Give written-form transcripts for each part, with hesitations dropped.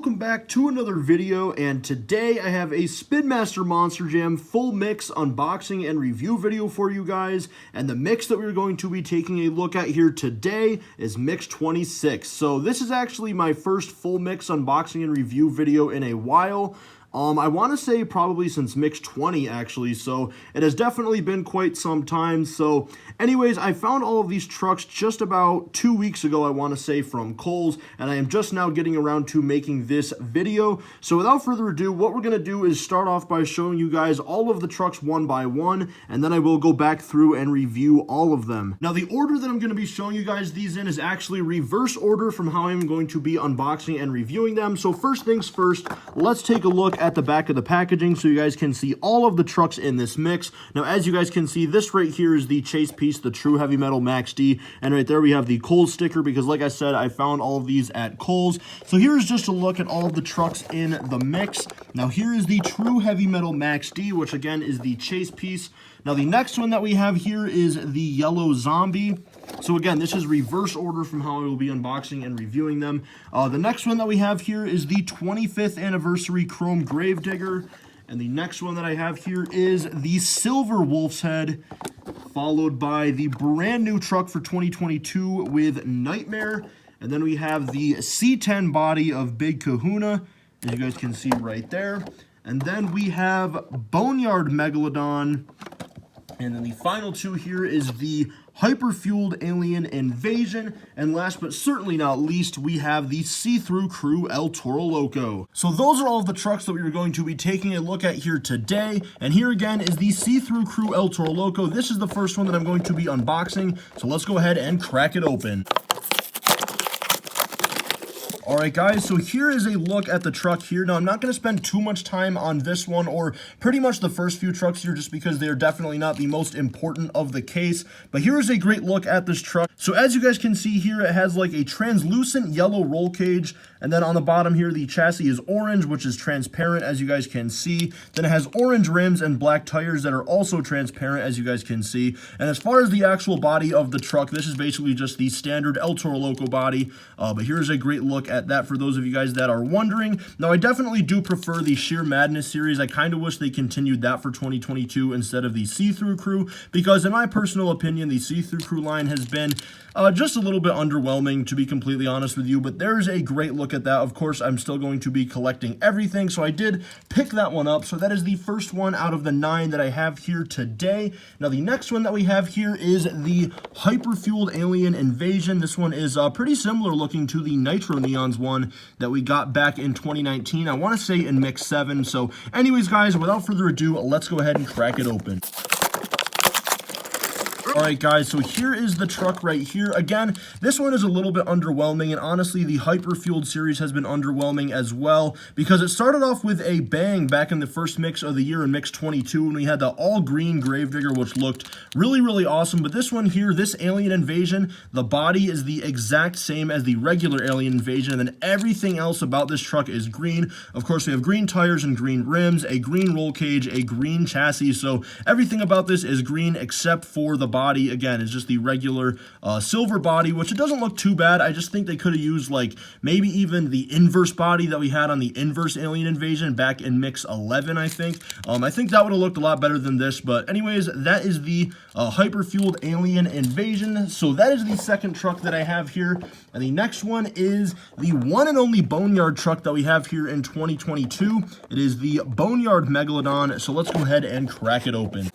welcome back to another video, and today I have a Spin Master Monster Jam full mix unboxing and review video for you guys, and the mix that we're going to be taking a look at here today is Mix 26. So this is actually my first full mix unboxing and review video in a while. I want to say probably since Mix 20 actually, so it has definitely been quite some time. So anyways, I found all of these trucks just about 2 weeks ago, I want to say, from Kohl's, and I am just now getting around to making this video. So without further ado, what we're going to do is start off by showing you guys all of the trucks one by one, and then I will go back through and review all of them. Now the order that I'm going to be showing you guys these in is actually reverse order from how I'm going to be unboxing and reviewing them. So first things first, let's take a look at the back of the packaging so you guys can see all of the trucks in this mix. Now as you guys can see, this right here is the chase piece, the True Heavy Metal Max D, and right there we have the Kohl's sticker, because like I said, I found all of these at Kohl's. So here's just a look at all of the trucks in the mix. Now here is the True Heavy Metal Max D, which again is the chase piece. Now the next one that we have here is the Yellow Zombie. So again, this is reverse order from how I will be unboxing and reviewing them. The next one that we have here is the 25th Anniversary Chrome Gravedigger. And the next one that I have here is the Silver Wolf's Head, followed by the brand new truck for 2022 with Nightmare. And then we have the C10 body of Big Kahuna, as you guys can see right there. And then we have Boneyard Megalodon. And then the final two here is the Hyperfueled Alien Invasion, and last but certainly not least, we have the See-Through Crew El Toro Loco. So those are all of the trucks that we are going to be taking a look at here today, and here again is the See-Through Crew El Toro Loco. This is the first one that I'm going to be unboxing, so let's go ahead and crack it open. Alright guys, so here is a look at the truck here. Now I'm not going to spend too much time on this one or pretty much the first few trucks here, just because they are definitely not the most important of the case. But here is a great look at this truck. So as you guys can see here, it has like a translucent yellow roll cage, and then on the bottom here the chassis is orange, which is transparent, as you guys can see. Then it has orange rims and black tires that are also transparent, as you guys can see. And as far as the actual body of the truck, this is basically just the standard El Toro Loco body. But here's a great look at that for those of you guys that are wondering. Now I definitely do prefer the Sheer Madness series. I kind of wish they continued that for 2022 instead of the See-Through Crew, because in my personal opinion, the See-Through Crew line has been just a little bit underwhelming, to be completely honest with you. But there's a great look at that. Of course, I'm still going to be collecting everything, so I did pick that one up. So that is the first one out of the 9 that I have here today. Now the next one that we have here is the Hyperfueled Alien Invasion. This one is pretty similar looking to the Nitro Neons one that we got back in 2019. I want to say in Mix 7. So anyways guys, without further ado, let's go ahead and crack it open. Alright guys, so here is the truck right here. Again, this one is a little bit underwhelming, and honestly the Hyperfueled series has been underwhelming as well, because it started off with a bang back in the first mix of the year in Mix 22 when we had the all green Gravedigger, which looked really awesome. But this one here, this Alien Invasion, the body is the exact same as the regular Alien Invasion, and then everything else about this truck is green. Of course, we have green tires and green rims, a green roll cage, a green chassis, so everything about this is green except for the body. Again, is just the regular silver body, which it doesn't look too bad. I just think they could have used like maybe even the inverse body that we had on the inverse Alien Invasion back in Mix 11, I think. I think that would have looked a lot better than this. But anyways, that is the Hyperfueled Alien Invasion. So that is the second truck that I have here. And the next one is the one and only Boneyard truck that we have here in 2022. It is the Boneyard Megalodon. So let's go ahead and crack it open.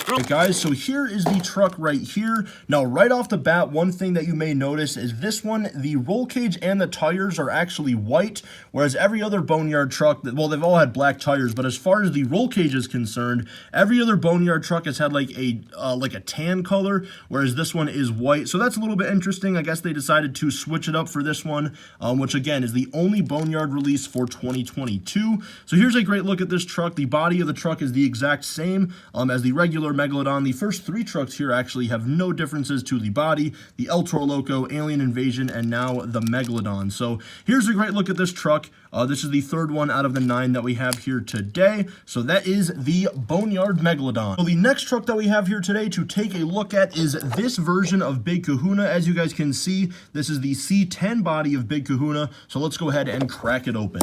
Alright guys, so here is the truck right here. Now right off the bat, one thing that you may notice is this one, the roll cage and the tires are actually white, whereas every other Boneyard truck, well, they've all had black tires, but as far as the roll cage is concerned, every other Boneyard truck has had like a tan color, whereas this one is white. So that's a little bit interesting. I guess they decided to switch it up for this one, which again is the only Boneyard release for 2022. So here's a great look at this truck. The body of the truck is the exact same as the regular Boneyard Megalodon. The first 3 trucks here actually have no differences to the body, the El Toro Loco, Alien Invasion, and now the Megalodon. So here's a great look at this truck. This is the 3rd one out of the 9 that we have here today. So that is the Boneyard Megalodon. So the next truck that we have here today to take a look at is this version of Big Kahuna. As you guys can see, this is the C10 body of Big Kahuna. So let's go ahead and crack it open.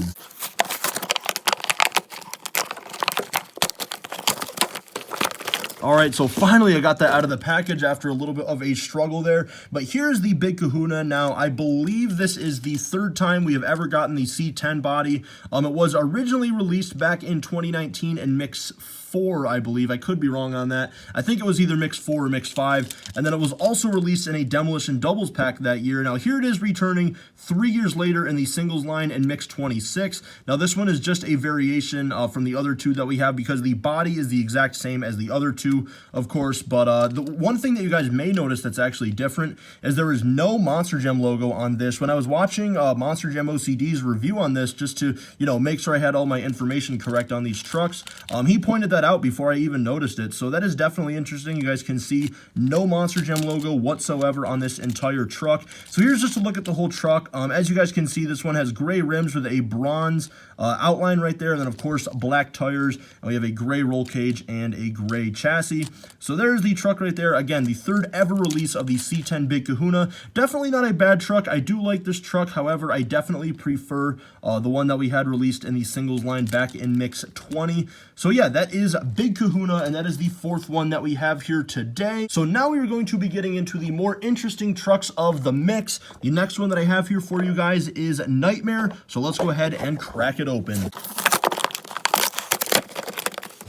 All right, so finally I got that out of the package after a little bit of a struggle there. But here's the Big Kahuna. Now, I believe this is the 3rd time we have ever gotten the C10 body. It was originally released back in 2019 in Mix 4, I believe. I could be wrong on that. I think it was either Mix 4 or Mix 5. And then it was also released in a Demolition Doubles pack that year. Now, here it is returning 3 years later in the singles line in Mix 26. Now, this one is just a variation from the other 2 that we have because the body is the exact same as the other 2, of course. But the one thing that you guys may notice that's actually different is there is no Monster Jam logo on this. When I was watching Monster Jam OCD's review on this, just to, make sure I had all my information correct on these trucks, he pointed that out before I even noticed it. So that is definitely interesting. You guys can see no Monster Jam logo whatsoever on this entire truck. So here's just a look at the whole truck. As you guys can see, this one has gray rims with a bronze outline right there, and then of course black tires, and we have a gray roll cage and a gray chassis. So there's the truck right there. Again, the 3rd ever release of the C10 Big Kahuna. Definitely not a bad truck. I do like this truck. However, I definitely prefer the one that we had released in the singles line back in Mix 20. So yeah, that is Big Kahuna, and that is the 4th one that we have here today. So now we are going to be getting into the more interesting trucks of the mix. The next one that I have here for you guys is Nightmare. So let's go ahead and crack it open.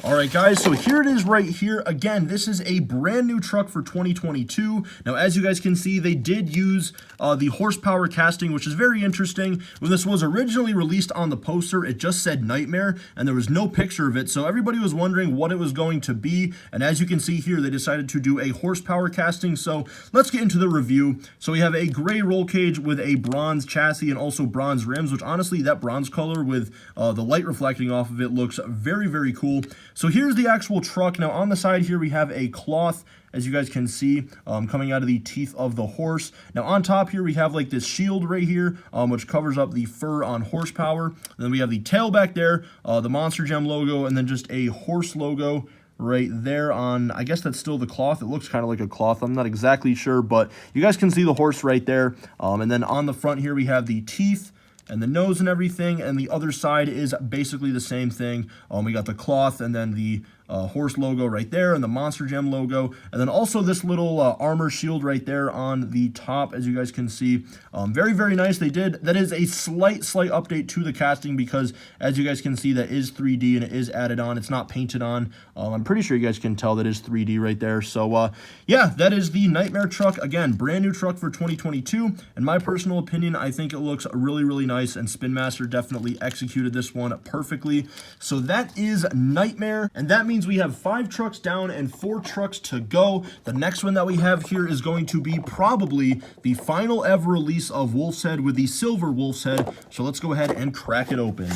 All right, guys, so here it is right here. Again, this is a brand new truck for 2022. Now, as you guys can see, they did use the horsepower casting, which is very interesting. When this was originally released on the poster, it just said Nightmare, and there was no picture of it. So everybody was wondering what it was going to be. And as you can see here, they decided to do a horsepower casting. So let's get into the review. So we have a gray roll cage with a bronze chassis and also bronze rims, which honestly, that bronze color with the light reflecting off of it looks very, very cool. So here's the actual truck. Now on the side here, we have a cloth, as you guys can see, coming out of the teeth of the horse. Now on top here, we have like this shield right here, which covers up the fur on horsepower. And then we have the tail back there, the Monster Jam logo, and then just a horse logo right there on, I guess that's still the cloth. It looks kind of like a cloth. I'm not exactly sure, but you guys can see the horse right there. And then on the front here, we have the teeth and the nose and everything, and the other side is basically the same thing. We got the cloth and then the horse logo right there and the Monster Jam logo, and then also this little armor shield right there on the top, as you guys can see. Very, very nice. That is a slight update to the casting because, as you guys can see, that is 3D and it is added on. It's not painted on. I'm pretty sure you guys can tell that is 3D right there. So yeah, that is the Nightmare truck. Again, brand new truck for 2022. In my personal opinion, I think it looks really, really nice, and Spin Master definitely executed this one perfectly. So that is Nightmare, and that means we have 5 trucks down and 4 trucks to go. The next one that we have here is going to be probably the final ever release of Wolf's Head with the silver Wolf's Head. So let's go ahead and crack it open.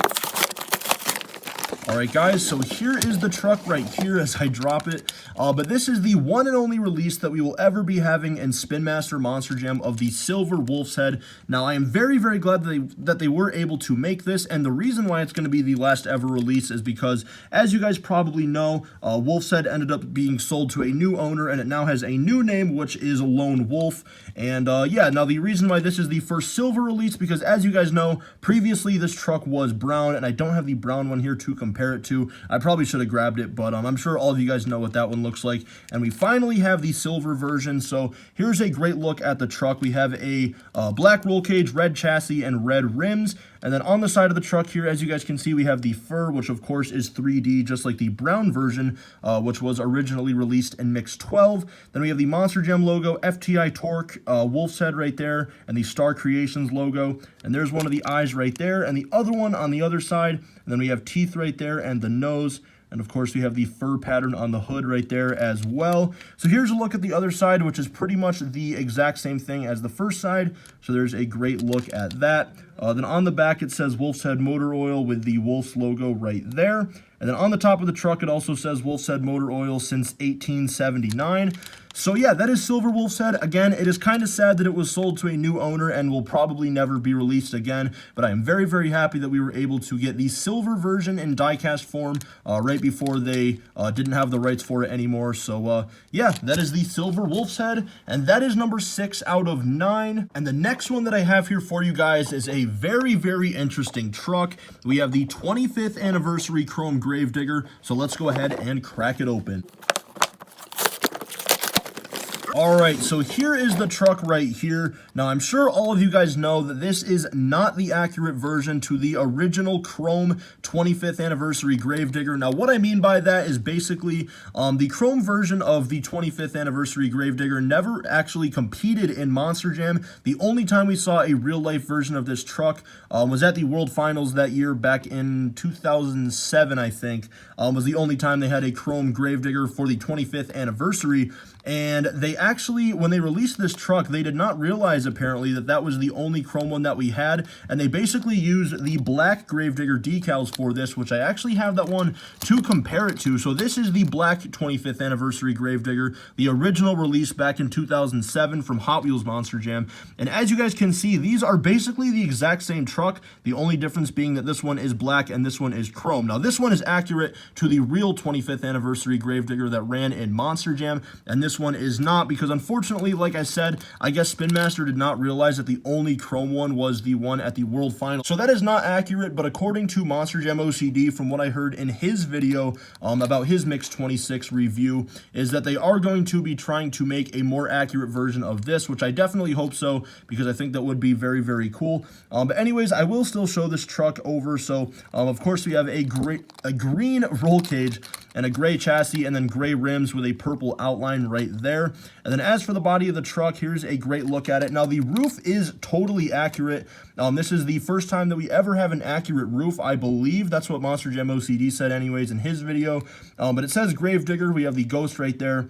All right, guys, so here is the truck right here as I drop it. But this is the one and only release that we will ever be having in Spin Master Monster Jam of the silver Wolf's Head. Now, I am very, very glad that they were able to make this, and the reason why it's going to be the last ever release is because, as you guys probably know, Wolf's Head ended up being sold to a new owner, and it now has a new name, which is Lone Wolf. And yeah, now the reason why this is the first silver release, because as you guys know, previously this truck was brown, and I don't have the brown one here to compare it to. I probably should have grabbed it, but I'm sure all of you guys know what that one looks like. And we finally have the silver version. So here's a great look at the truck. We have a black roll cage, red chassis, and red rims. And then on the side of the truck here, as you guys can see, we have the fur, which of course is 3D, just like the brown version, which was originally released in Mix 12. Then we have the Monster Jam logo, FTI Torque, Wolf's Head right there, and the Star Creations logo. And there's one of the eyes right there, and the other one on the other side. And then we have teeth right there and the nose. And of course, we have the fur pattern on the hood right there as well. So here's a look at the other side, which is pretty much the exact same thing as the first side. So there's a great look at that. Then on the back, it says Wolf's Head Motor Oil with the Wolf's logo right there. And then on the top of the truck, it also says Wolf's Head Motor Oil since 1879. So yeah, that is Silver Wolf's Head. Again, it is kind of sad that it was sold to a new owner and will probably never be released again, but I am very, very happy that we were able to get the silver version in diecast form right before they didn't have the rights for it anymore. So yeah, that is the Silver Wolf's Head, and that is number 6 out of 9. And the next one that I have here for you guys is a very, very interesting truck. We have the 25th anniversary Chrome Gravedigger, so let's go ahead and crack it open. Alright, so here is the truck right here. Now, I'm sure all of you guys know that this is not the accurate version to the original Chrome 25th Anniversary Gravedigger. Now, what I mean by that is basically the Chrome version of the 25th Anniversary Gravedigger never actually competed in Monster Jam. The only time we saw a real-life version of this truck was at the World Finals that year back in 2007, I think, was the only time they had a Chrome Gravedigger for the 25th Anniversary. And they actually, when they released this truck, they did not realize apparently that that was the only chrome one that we had, and they basically used the black Gravedigger decals for this, which I actually have that one to compare it to. So this is the black 25th Anniversary Gravedigger, the original release back in 2007 from Hot Wheels Monster Jam. And as you guys can see, these are basically the exact same truck, the only difference being that this one is black and this one is chrome. Now, this one is accurate to the real 25th Anniversary Gravedigger that ran in Monster Jam, and this one is not, because unfortunately, like I said, I guess Spin Master did not realize that the only chrome one was the one at the World Final. So that is not accurate, but according to Monster Jam OCD, from what I heard in his video about his Mix 26 review, is that they are going to be trying to make a more accurate version of this, which I definitely hope so, because I think that would be very, very cool. But anyways, I will still show this truck over. So of course we have a green roll cage and a gray chassis, and then gray rims with a purple outline right there. And then as for the body of the truck, here's a great look at it. Now, the roof is totally accurate. This is the first time that we ever have an accurate roof, I believe. That's what Monster Jam OCD said anyways in his video. But it says Gravedigger. We have the ghost right there.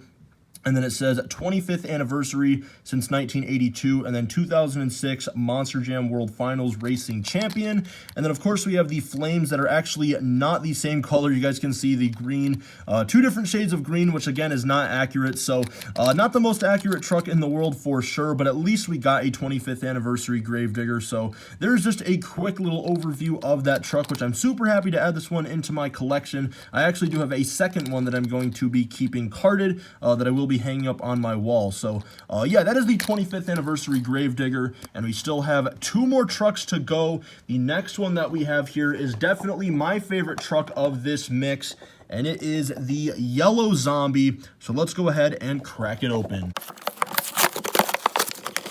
And then it says 25th anniversary since 1982, and then 2006 Monster Jam World Finals Racing Champion. And then, of course, we have the flames that are actually not the same color. You guys can see the green, 2 different shades of green, which, again, is not accurate. So, not the most accurate truck in the world for sure, but at least we got a 25th anniversary Gravedigger. So, there's just a quick little overview of that truck, which I'm super happy to add this one into my collection. I actually do have a second one that I'm going to be keeping carded that I will be hanging up on my wall. So yeah, that is the 25th anniversary Gravedigger, and we still have 2 more trucks to go. The next one that we have here is definitely my favorite truck of this mix, and it is the Yellow Zombie. So let's go ahead and crack it open.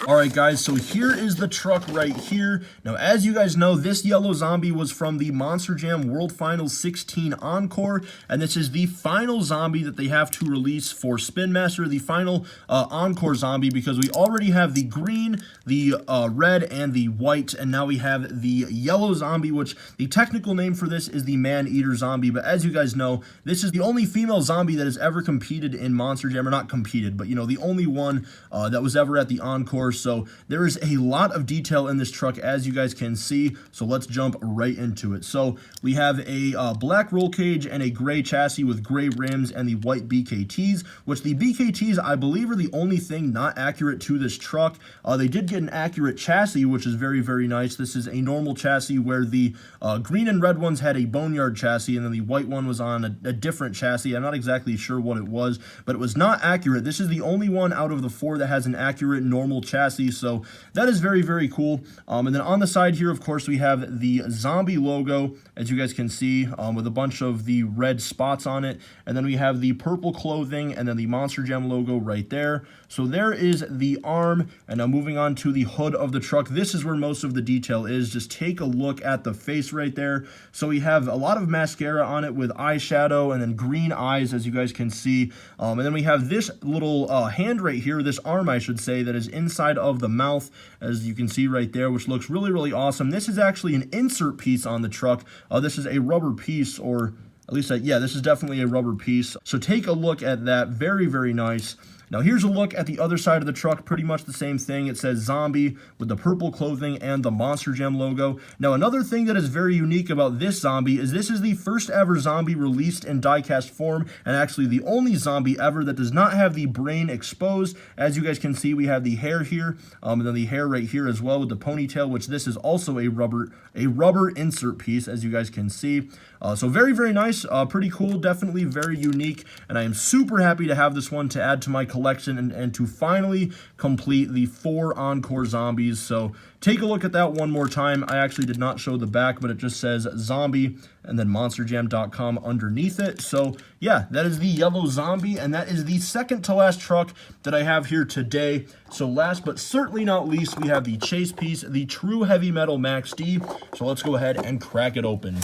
Alright guys, so here is the truck right here. Now, as you guys know, this Yellow Zombie was from the Monster Jam World Finals 16 Encore, and this is the final zombie that they have to release for Spin Master, the final Encore zombie, because we already have the green, the red, and the white, and now we have the Yellow Zombie, which the technical name for this is the Man-Eater Zombie. But as you guys know, this is the only female zombie that has ever competed in Monster Jam, or not competed, but you know, the only one that was ever at the Encore. So there is a lot of detail in this truck, as you guys can see. So let's jump right into it. So we have a black roll cage and a gray chassis with gray rims and the white BKTs, which the BKTs, I believe, are the only thing not accurate to this truck. They did get an accurate chassis, which is very, very nice. This is a normal chassis where the green and red ones had a Boneyard chassis, and then the white one was on a different chassis. I'm not exactly sure what it was, but it was not accurate. This is the only one out of the 4 that has an accurate normal chassis. So that is very, very cool. And then on the side here, of course, we have the zombie logo, as you guys can see, with a bunch of the red spots on it. And then we have the purple clothing and then the Monster Jam logo right there. So there is the arm. And now moving on to the hood of the truck, this is where most of the detail is. Just take a look at the face right there. So we have a lot of mascara on it with eyeshadow and then green eyes, as you guys can see. And then we have this little hand right here, this arm, I should say, that is inside of the mouth, as you can see right there, which looks really, really awesome. This is actually an insert piece on the truck. This is a rubber piece, or at least, yeah, this is definitely a rubber piece. So take a look at that. Very, very nice. Now here's a look at the other side of the truck, pretty much the same thing. It says zombie with the purple clothing and the Monster Jam logo. Now another thing that is very unique about this zombie is this is the first ever zombie released in die-cast form, and actually the only zombie ever that does not have the brain exposed. As you guys can see, we have the hair here, and then the hair right here as well with the ponytail, which this is also a rubber insert piece, as you guys can see. So very, very nice, pretty cool, definitely very unique, and I am super happy to have this one to add to my collection and to finally complete the 4 Encore zombies. So take a look at that one more time. I actually did not show the back, but it just says zombie and then monsterjam.com underneath it. So yeah, that is the yellow zombie, and that is the second to last truck that I have here today. So last but certainly not least, we have the chase piece, the True Heavy Metal Max D. So let's go ahead and crack it open.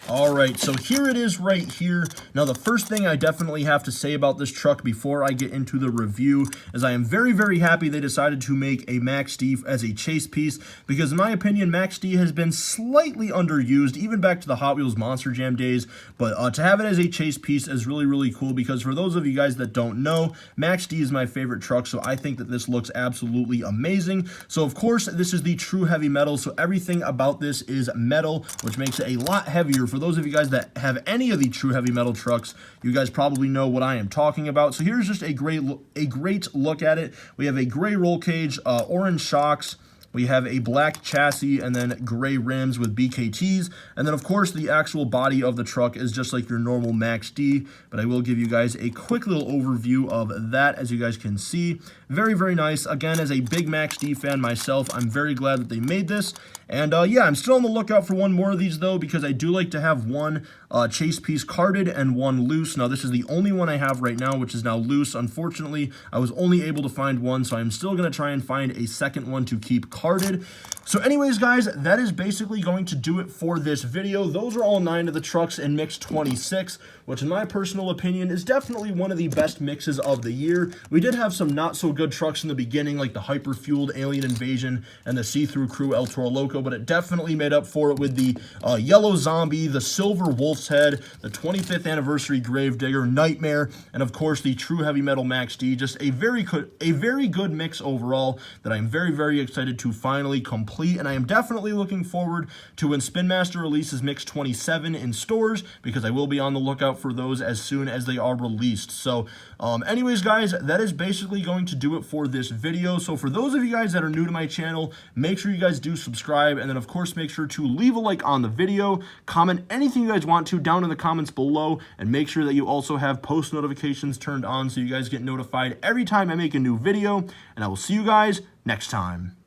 All right, so here it is right here. Now, the first thing I definitely have to say about this truck before I get into the review is I am very, very happy they decided to make a Max D as a chase piece, because in my opinion, Max D has been slightly underused, even back to the Hot Wheels Monster Jam days, but to have it as a chase piece is really, really cool, because for those of you guys that don't know, Max D is my favorite truck, so I think that this looks absolutely amazing. So, of course, this is the True Heavy Metal, so everything about this is metal, which makes it a lot heavier. For those of you guys that have any of the True Heavy Metal trucks, you guys probably know what I am talking about. So here's just a great look at it. We have a gray roll cage, orange shocks. We have a black chassis and then gray rims with BKTs. And then, of course, the actual body of the truck is just like your normal Max D. But I will give you guys a quick little overview of that, as you guys can see. Very, very nice. Again, as a big Max D fan myself, I'm very glad that they made this. And yeah, I'm still on the lookout for one more of these, though, because I do like to have one chase piece carded and one loose. Now, this is the only one I have right now, which is now loose. Unfortunately, I was only able to find one, so I'm still going to try and find a second one to keep carded. So anyways, guys, that is basically going to do it for this video. Those are all 9 of the trucks in Mix 26, which in my personal opinion is definitely one of the best mixes of the year. We did have some not so good trucks in the beginning, like the Hyperfueled Alien Invasion and the See-Through Crew El Toro Loco, but it definitely made up for it with the Yellow Zombie, the Silver Wolf's Head, the 25th Anniversary Gravedigger, Nightmare, and of course the True Heavy Metal Max D. Just a very good mix overall that I'm very, very excited to finally complete. And I am definitely looking forward to when Spin Master releases Mix 27 in stores, because I will be on the lookout for those as soon as they are released. So anyways, guys, that is basically going to do it for this video. So for those of you guys that are new to my channel, make sure you guys do subscribe, and then of course make sure to leave a like on the video, comment anything you guys want to down in the comments below, and make sure that you also have post notifications turned on so you guys get notified every time I make a new video, and I will see you guys next time.